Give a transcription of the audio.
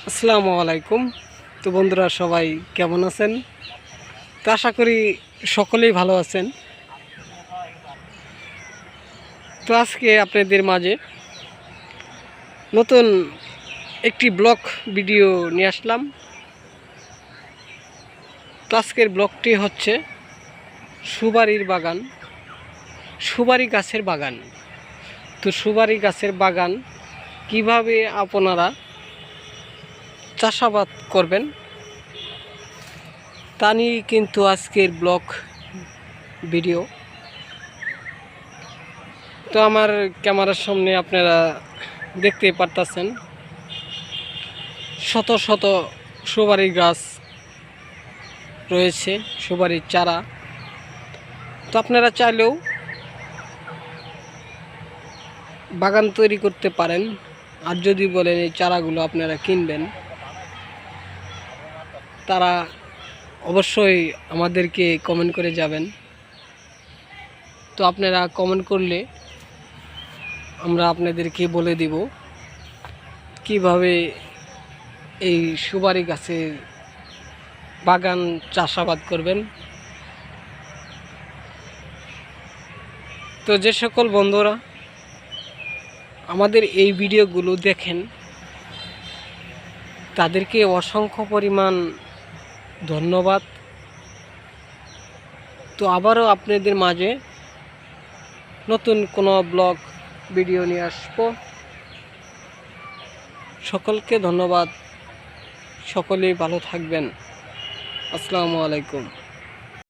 আসসালামু আলাইকুম। তো বন্ধুরা সবাই কেমন আছেন? তো আশা করি সকলেই ভালো আছেন। তো আজকে আপনাদের মাঝে নতুন একটি ব্লগ ভিডিও নিয়ে আসলাম। তো আজকের ব্লগটি হচ্ছে সুপারির বাগান, সুপারি গাছের বাগান। তো সুপারি গাছের বাগান কিভাবে আপনারা চাষাবাদ করবেন তা নিয়ে কিন্তু আজকের ব্লগ ভিডিও। তো আমার ক্যামেরার সামনে আপনারা দেখতে পারতেছেন শত শত সুপারি গাছ রয়েছে, সুপারির চারা। তো আপনারা চাইলেও বাগান তৈরি করতে পারেন। আর যদি বলেন এই চারাগুলো আপনারা কিনবেন, তারা অবশ্যই আমাদেরকে কমেন্ট করে যাবেন। তো আপনারা কমেন্ট করলে আমরা আপনাদেরকে বলে দিব কিভাবে এই সুপারি গাছের বাগান চাষাবাদ করবেন। তো যে সকল বন্ধুরা আমাদের এই ভিডিওগুলো দেখেন তাদেরকে অসংখ্য পরিমাণ ধন্যবাদ। তো আবারও আপনাদের মাঝে নতুন কোনো ব্লগ ভিডিও নিয়ে আসবো। সকলকে ধন্যবাদ, সকলেই ভালো থাকবেন। আসসালামু আলাইকুম।